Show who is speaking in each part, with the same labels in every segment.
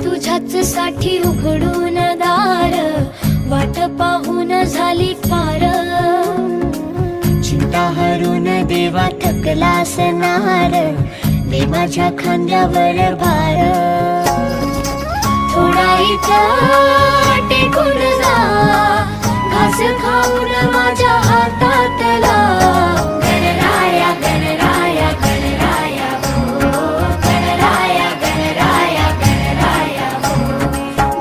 Speaker 1: तुझ्याच साठी उघडून दार, वाट पाहून झाली पार.
Speaker 2: चिंता हरून देवा थकला असणार, दे माझ्या खांद्यावर भार.
Speaker 1: थोडा इथं टेकून जा, घास खाऊन माझ्या हातातला. गणराया गणराया गणराया हो, गणराया गणराया गणराया हो,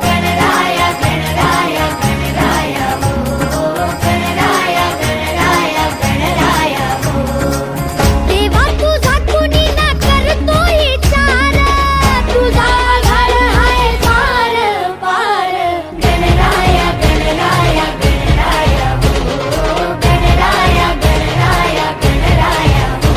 Speaker 1: गणराया गणराया गणराया हो, गणराया गणराया गणराया हो. देवा तुझा कुणी ना करतो विचार, तुझा आधार हाय पार पार. गणराया गणराया गणराया हो, गणराया गणराया गणराया हो,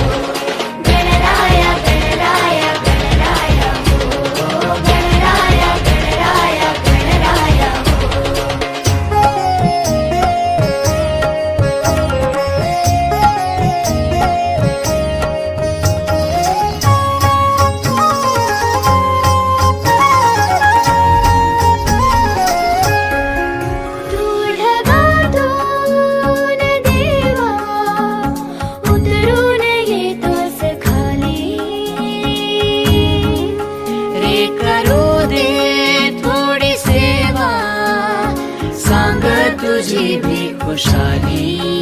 Speaker 1: गणराया गणराया गणराया हो, गणराया गणराया गणराया ढगातून देवा उतरून येतोस खाली.
Speaker 2: रे करू दे थोडी सेवा, सांग तुझी भी खुशाली.